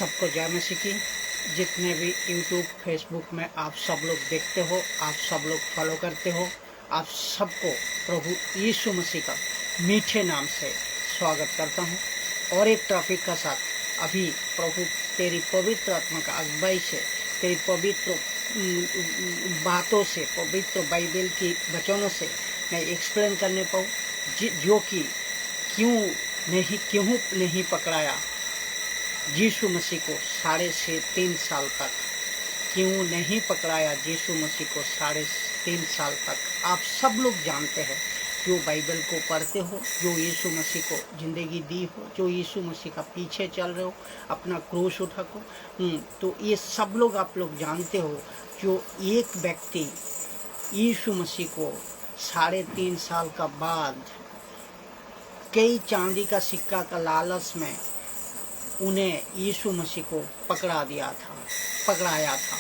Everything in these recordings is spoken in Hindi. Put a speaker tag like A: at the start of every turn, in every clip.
A: सबको जय मसीह की। जितने भी यूट्यूब फेसबुक में आप सब लोग देखते हो, आप सब लोग फॉलो करते हो, आप सबको प्रभु यीशु मसीह का मीठे नाम से स्वागत करता हूँ। और एक टॉपिक का साथ अभी प्रभु तेरी पवित्र आत्मा का अगुवाई से, तेरी पवित्र बातों से, पवित्र बाइबल की वचनों से मैं एक्सप्लेन करने पाऊँ, जो कि क्यों नहीं पकड़ाया यीशु मसीह को 3.5 साल तक, क्यों नहीं पकड़ाया यीशु मसीह को 3.5 साल तक। आप सब लोग जानते हैं, जो बाइबल को पढ़ते हो, जो यीशु मसीह को ज़िंदगी दी हो, जो यीशु मसीह का पीछे चल रहे हो, अपना क्रूस उठा को, तो ये सब लोग आप लोग जानते हो, जो एक व्यक्ति यीशु मसीह को 3.5 साल का बाद कई चांदी का सिक्का का लालच में उन्हें यीशु मसीह को पकड़ाया था।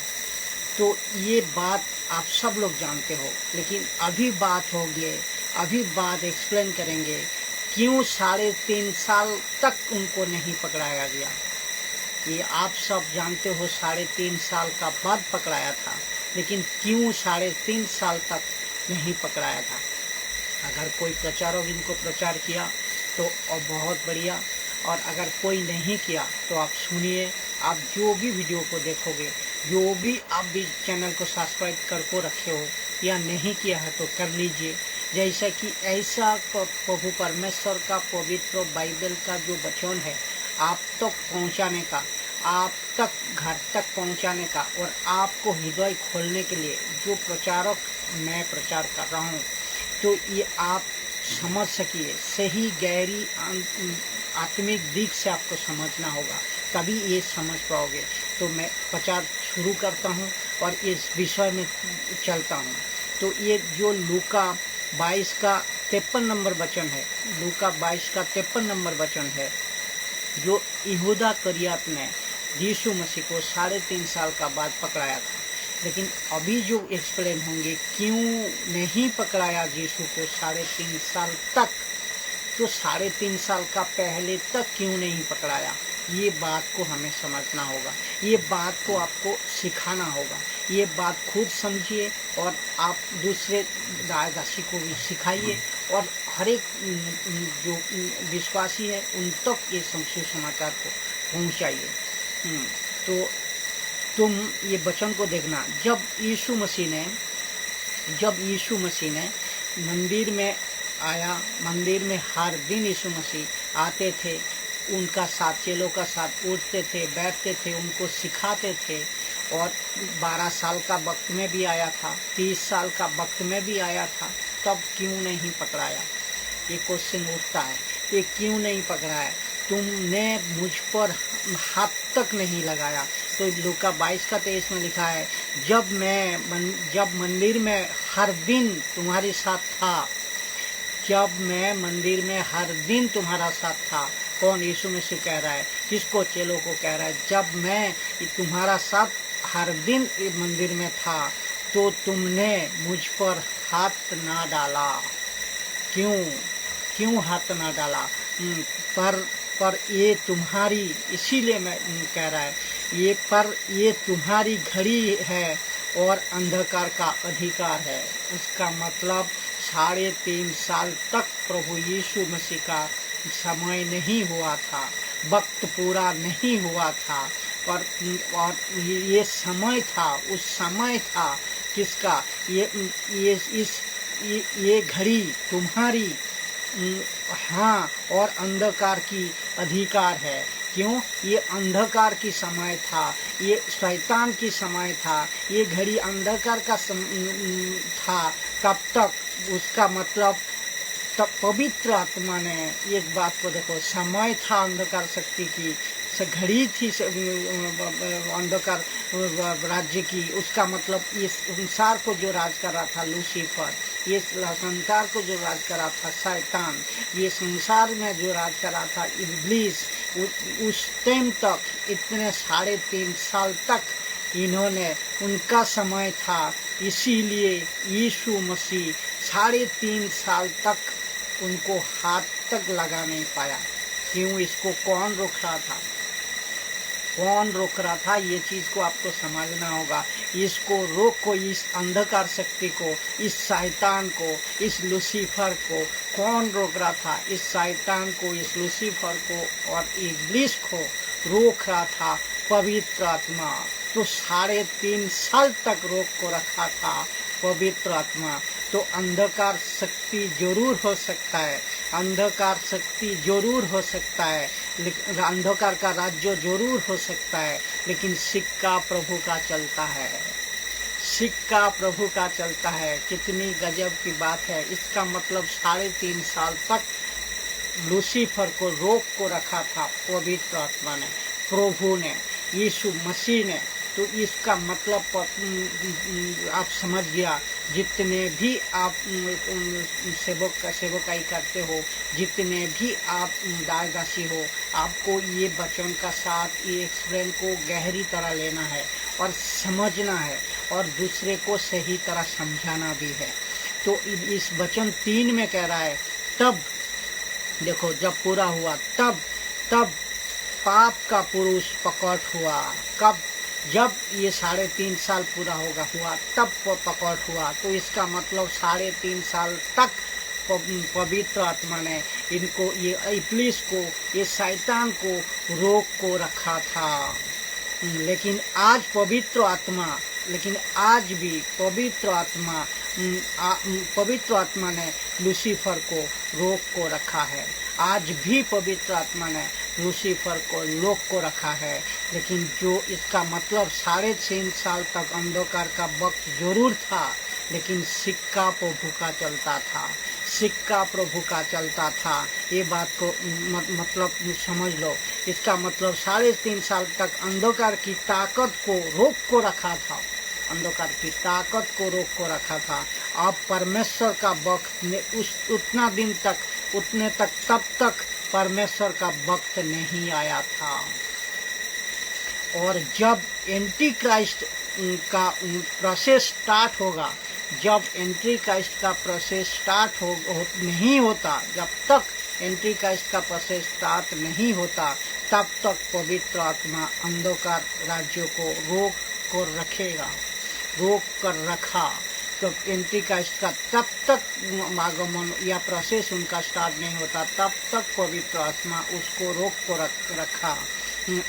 A: तो ये बात आप सब लोग जानते हो, लेकिन अभी बात होगी, अभी बात एक्सप्लेन करेंगे क्यों 3.5 साल तक उनको नहीं पकड़ाया गया। ये आप सब जानते हो, 3.5 साल का बाद पकड़ाया था, लेकिन क्यों 3.5 साल तक नहीं पकड़ाया था। अगर कोई प्रचारक इनको प्रचार किया तो बहुत बढ़िया, और अगर कोई नहीं किया तो आप सुनिए। आप जो भी वीडियो को देखोगे, जो भी आप भी चैनल को सब्सक्राइब करके रखे हो या नहीं किया है तो कर लीजिए। जैसा कि ऐसा प्रभु परमेश्वर का पवित्र बाइबल का जो वचन है आप तक पहुंचाने का, आप तक घर तक पहुंचाने का, और आपको हृदय खोलने के लिए जो प्रचारक मैं प्रचार कर रहा हूँ, तो ये आप समझ सकिए। सही गहरी आत्मिक दिख से आपको समझना होगा, तभी ये समझ पाओगे। तो मैं प्रचार शुरू करता हूँ और इस विषय में चलता हूँ। तो ये जो लूका 22 का 53 नंबर वचन है, लूका 22 का 53 नंबर वचन है, जो यहूदा करियत ने यीशु मसीह को 3.5 साल का बाद पकड़ाया था। लेकिन अभी जो एक्सप्लेन होंगे क्यों नहीं पकड़ाया यीशु को 3.5 साल तक, तो 3.5 साल का पहले तक क्यों नहीं पकड़ाया, ये बात को हमें समझना होगा, ये बात को आपको सिखाना होगा। ये बात खुद समझिए और आप दूसरे दासी को भी सिखाइए, और हर एक जो विश्वासी है उन तक ये सुसमाचार को पहुंचाइए। तो तुम ये वचन को देखना, जब यीशु मसीह ने मंदिर में आया, मंदिर में हर दिन यीशु मसीह आते थे, उनका साथ चेलों का साथ उठते थे, बैठते थे, उनको सिखाते थे। और 12 साल का वक्त में भी आया था, 30 साल का वक्त में भी आया था, तब क्यों नहीं पकड़ाया। ये क्वेश्चन उठता है, ये क्यों नहीं पकड़ाया, तुमने मुझ पर हाथ तक नहीं लगाया। तो लूका 22 का 23 में लिखा है, जब मंदिर में हर दिन तुम्हारे साथ था, जब मैं मंदिर में हर दिन तुम्हारा साथ था। कौन? यीशु मसीह कह रहा है, किसको? चेलों को कह रहा है, जब मैं तुम्हारा साथ हर दिन मंदिर में था तो तुमने मुझ पर हाथ ना डाला। क्यों हाथ ना डाला? पर ये तुम्हारी, इसीलिए मैं कह रहा है, ये तुम्हारी घड़ी है और अंधकार का अधिकार है। उसका मतलब 3.5 साल तक प्रभु यीशु मसीह का समय नहीं हुआ था, वक्त पूरा नहीं हुआ था, और ये समय था, उस समय था किसका? ये घड़ी तुम्हारी, हाँ, और अंधकार की अधिकार है। क्यों? ये अंधकार की समय था, ये शैतान की समय था, ये घड़ी अंधकार का था। तब तक उसका मतलब तब पवित्र आत्मा ने, एक बात को देखो, समय था अंधकार शक्ति की, घड़ी थी अंधकार राज्य की। उसका मतलब ये संसार को जो राज कर रहा था लूसीफर, ये संसार को जो राज कर रहा था शैतान, ये संसार में जो राज कर रहा था इब्लीस, उस टाइम तक, इतने 3.5 साल तक इन्होंने, उनका समय था। इसीलिए यीशु मसीह 3.5 साल तक उनको हाथ तक लगा नहीं पाया। क्यों? इसको कौन रोक रहा था? कौन रोक रहा था, ये चीज को आपको समझना होगा। इसको रोक को, इस अंधकार शक्ति को, इस शैतान को, इस लूसीफर को कौन रोक रहा था? इस शैतान को, इस लूसीफर को और इब्लीस को रोक रहा था पवित्र आत्मा। तो 3.5 साल तक रोक को रखा था पवित्र आत्मा। तो अंधकार शक्ति जरूर हो सकता है, अंधकार शक्ति जरूर हो सकता है, लेकिन अंधकार का राज्य जरूर हो सकता है, लेकिन सिक्का प्रभु का चलता है, सिक्का प्रभु का चलता है। कितनी गजब की बात है। इसका मतलब 3.5 साल तक लूसीफर को रोक को रखा था पवित्र आत्मा ने, प्रभु ने, यीशु मसीह ने। तो इसका मतलब आप समझ गया। जितने भी आप सेवकाई करते हो, जितने भी आप दासदासी हो, आपको ये वचन का साथ, ये एक्सप्लेन को गहरी तरह लेना है और समझना है और दूसरे को सही तरह समझाना भी है। तो इस वचन 3 में कह रहा है, तब देखो जब पूरा हुआ, तब पाप का पुरुष प्रकट हुआ। कब? जब ये 3.5 साल पूरा हुआ तब प्रकट हुआ। तो इसका मतलब 3.5 साल तक पवित्र आत्मा ने इनको, ये इब्लीस को, ये शैतान को रोक को रखा था। लेकिन आज पवित्र आत्मा, लेकिन आज भी पवित्र आत्मा ने लूसीफर को रोक को रखा है। आज भी पवित्र आत्मा ने लूसीफर को रोक को रखा है। लेकिन जो इसका मतलब 3.5 साल तक अंधकार का वक्त जरूर था, लेकिन सिक्का प्रभु का चलता था, सिक्का प्रभु का चलता था। ये बात को मतलब समझ लो। इसका मतलब 3.5 साल तक अंधकार की ताकत को रोक को रखा था, अंधकार की ताकत को रोक को रखा था। अब परमेश्वर का वक्त ने उतना दिन तक, उतने तक, तब तक परमेश्वर का वक्त नहीं आया था। और जब एंटी क्राइस्ट का प्रोसेस स्टार्ट होगा, जब एंटी क्राइस्ट का प्रोसेस स्टार्ट नहीं होता, जब तक एंटी क्राइस्ट का प्रोसेस स्टार्ट नहीं होता, तब तक पवित्र आत्मा अंधकार राज्यों को रोक कर रखेगा, रोक कर रखा। तो एंटी क्राइस्ट का तब तक आगमन या प्रोसेस उनका स्टार्ट नहीं होता, तब तक पवित्र आत्मा उसको रोक को रखा।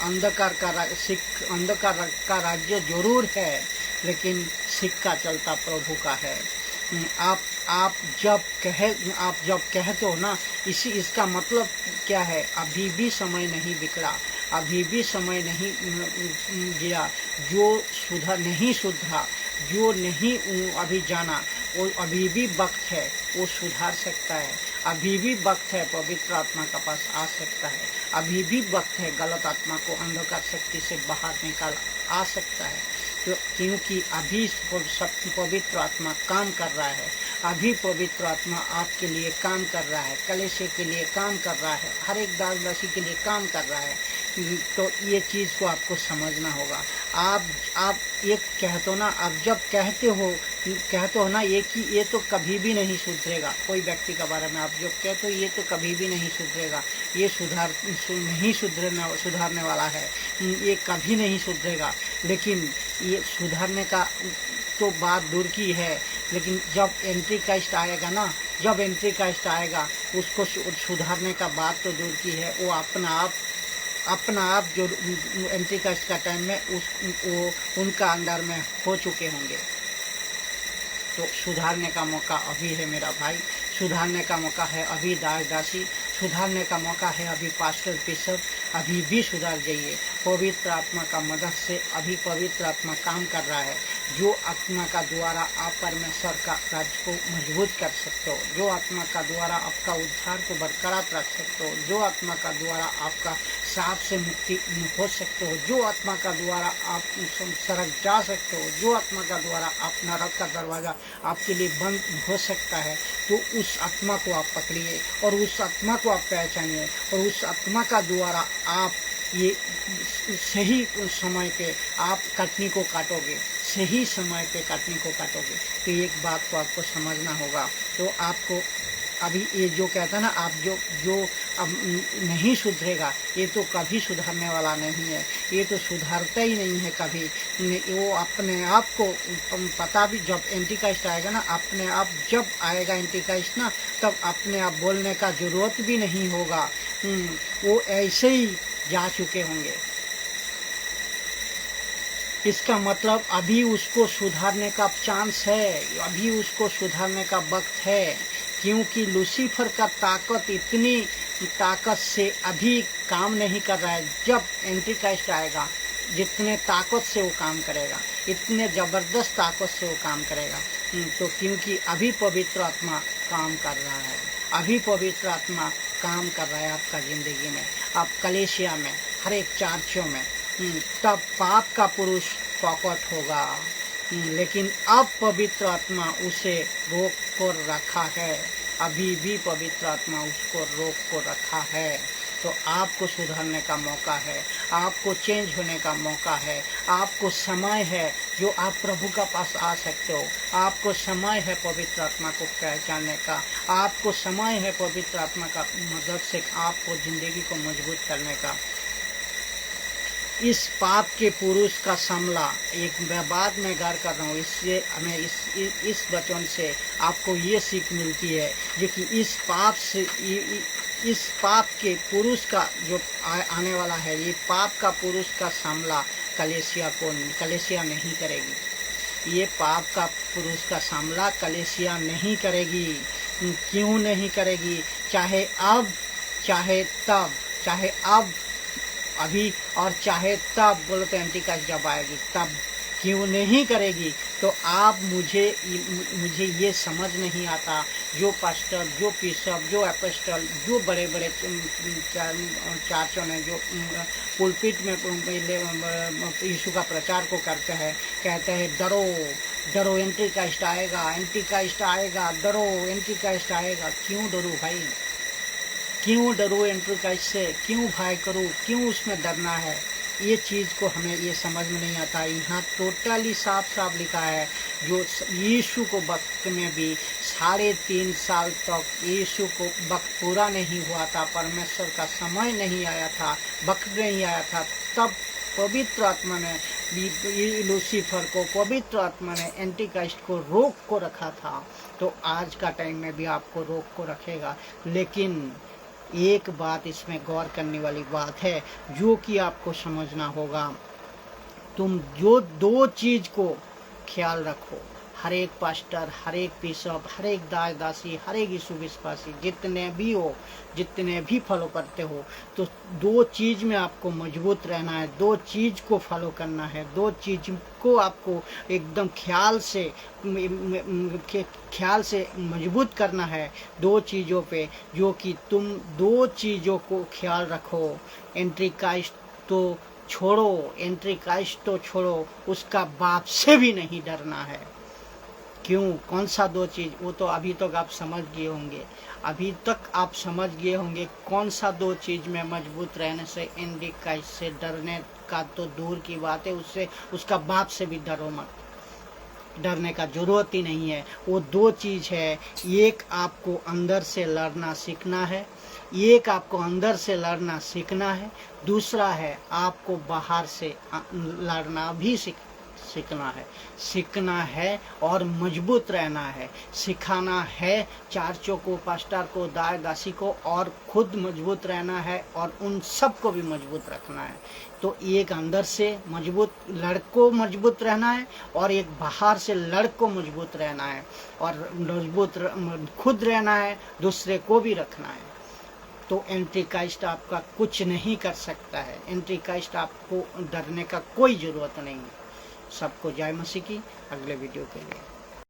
A: अंधकार का राज्य जरूर है, लेकिन सिक्का चलता प्रभु का है। आप जब कहते हो ना, इसका मतलब क्या है? अभी भी समय नहीं बिगड़ा, अभी भी समय नहीं गया। जो नहीं सुधरा, जो नहीं अभी जाना, वो अभी भी वक्त है, वो सुधार सकता है। अभी भी वक्त है, पवित्र आत्मा का पास आ सकता है। अभी भी वक्त है, गलत आत्मा को अंधकार शक्ति से बाहर निकाल आ सकता है। तो क्योंकि अभी पवित्र आत्मा काम कर रहा है, अभी पवित्र आत्मा आपके लिए काम कर रहा है, कलीसिया के लिए काम कर रहा है, हर एक दासदासी के लिए काम कर रहा है। तो ये चीज़ को आपको समझना होगा। आप ये कहते हो ना, आप जब कहते हो ना ये कि ये तो कभी भी नहीं सुधरेगा, कोई व्यक्ति के बारे में आप जो कहते हो ये तो कभी भी नहीं सुधरेगा, ये नहीं सुधारने वाला है, ये कभी नहीं सुधरेगा। लेकिन ये सुधारने का तो बात दूर की है, लेकिन जब एंटी क्राइस्ट आएगा ना, जब एंटी क्राइस्ट आएगा, उसको सुधारने का बात तो दूर की है। वो अपना आप जो एंटी क्राइस्ट का टाइम में वो उनका अंदर में हो चुके होंगे। तो सुधारने का मौका अभी है मेरा भाई, सुधारने का मौका है अभी दासदासी, सुधारने का मौका है अभी पास्टर बिशप, अभी भी सुधार जाइए। पवित्र आत्मा का मदद से अभी पवित्र आत्मा काम कर रहा है। जो आत्मा का द्वारा आप परमेश्वर का राज्य को मजबूत कर सकते हो, जो आत्मा का द्वारा आपका उद्धार को बरकरार रख सकते हो, जो आत्मा का द्वारा आपका साप से मुक्ति हो सकते हो, जो आत्मा का द्वारा आप सड़क जा सकते हो, जो आत्मा का द्वारा आप नरक का दरवाजा आपके लिए बंद हो सकता है, तो उस आत्मा को आप पकड़िए और उस आत्मा को आप पहचानिए और उस आत्मा का द्वारा आप ये सही समय पे आप कटनी को काटोगे, सही समय पे कटनी को काटोगे। तो एक बात को आपको समझना होगा। तो अभी ये जो कहता है ना, आप जो अब नहीं सुधरेगा, ये तो कभी सुधरने वाला नहीं है, ये तो सुधरता ही नहीं है कभी। वो अपने आप को पता भी, जब एंटीक्राइस्ट आएगा ना, अपने आप जब आएगा एंटीक्राइस्ट ना, तब अपने आप बोलने का जरूरत भी नहीं होगा। वो ऐसे ही जा चुके होंगे। इसका मतलब अभी उसको सुधारने का चांस है, अभी उसको सुधारने का वक्त है, क्योंकि लूसीफर का ताकत इतनी ताकत से अभी काम नहीं कर रहा है। जब एंटीक्राइस्ट आएगा, जितने ताकत से वो काम करेगा, इतने ज़बरदस्त ताकत से वो काम करेगा। तो क्योंकि अभी पवित्र आत्मा काम कर रहा है, अभी पवित्र आत्मा काम कर रहा है आपका ज़िंदगी में, आप कलीसिया में, हर एक चर्चों में। तब पाप का पुरुष प्रकट होगा, लेकिन अब पवित्र आत्मा उसे रोक कर रखा है, अभी भी पवित्र आत्मा उसको रोक कर रखा है। तो आपको सुधरने का मौका है, आपको चेंज होने का मौका है, आपको समय है जो आप प्रभु का पास आ सकते हो, आपको समय है पवित्र आत्मा को पहचानने का, आपको समय है पवित्र आत्मा का मदद से आपको ज़िंदगी को मजबूत करने का। इस पाप के पुरुष का सामला, एक बात मैं गौर कर रहा हूँ, इससे हमें इस वचन से आपको ये सीख मिलती है जो कि इस पाप के पुरुष का जो आने वाला है, ये पाप का पुरुष का सामला कलीसिया नहीं करेगी। ये पाप का पुरुष का सामला कलीसिया नहीं करेगी। क्यों नहीं करेगी? चाहे अब, चाहे तब, चाहे अब अभी और चाहे तब, बोलो तो एंटीक्राइस्ट जब आएगी तब क्यों नहीं करेगी। तो आप मुझे ये समझ नहीं आता, जो पास्टर, जो बिशप, जो एपोस्टल, जो बड़े बड़े चर्चों ने जो पुलपिट में यीशु का प्रचार को करते हैं, कहते हैं डरो डरो एंटीक्राइस्ट आएगा, एंटीक्राइस्ट आएगा, डरो एंटीक्राइस्ट आएगा। क्यों डरो भाई? क्यों डरो एंटीक्राइस्ट से? क्यों भय करूँ? क्यों उसमें डरना है? ये चीज़ को हमें ये समझ में नहीं आता। यहाँ टोटली साफ साफ लिखा है, जो यीशु को वक्त में भी 3.5 साल तक यीशु को वक्त पूरा नहीं हुआ था, परमेश्वर का समय नहीं आया था, वक्त नहीं आया था, तब पवित्र आत्मा ने लूसीफर को, पवित्र आत्मा ने एंटीक्राइस्ट को रोक को रखा था। तो आज का टाइम में भी आपको रोक को रखेगा। लेकिन एक बात इसमें गौर करने वाली बात है, जो कि आपको समझना होगा। तुम जो 2 चीज़ को ख्याल रखो, हर एक पास्टर, हर एक बिशप, हर एक दास दासी, हर एक यीशु विश्वासी, जितने भी हो, जितने भी फॉलो करते हो, तो 2 चीज़ में आपको मजबूत रहना है, 2 चीज़ को फॉलो करना है, 2 चीज़ को आपको एकदम ख्याल से मजबूत करना है। 2 चीज़ों पे, जो कि तुम 2 चीज़ों को ख्याल रखो। एंटीक्राइस्ट तो छोड़ो, एंटीक्राइस्ट तो छोड़ो, उसका बाप से भी नहीं डरना है। क्यों? कौन सा 2 चीज़? वो तो अभी तक आप समझ गए होंगे, अभी तक आप समझ गए होंगे कौन सा 2 चीज़ में मजबूत रहने से एंटीक्राइस्ट से डरने का तो दूर की बात है, उससे, उसका बाप से भी डरो मत, डरने का जरूरत ही नहीं है। वो 2 चीज़ है, एक आपको अंदर से लड़ना सीखना है, एक आपको अंदर से लड़ना सीखना है, दूसरा है आपको बाहर से लड़ना भी सीखना है और मजबूत रहना है, सिखाना है चर्चों को, पास्टर को, दास दासी को, और खुद मजबूत रहना है और उन सब को भी मजबूत रखना है। तो एक अंदर से लड़को मजबूत रहना है और एक बाहर से लड़को मजबूत रहना है, और मजबूत खुद रहना है, दूसरे को भी रखना है। तो एंटीक्राइस्ट आपका कुछ नहीं कर सकता है, एंटीक्राइस्ट आपको डरने का कोई ज़रूरत नहीं है। सबको जय मसीह की। अगले वीडियो के लिए।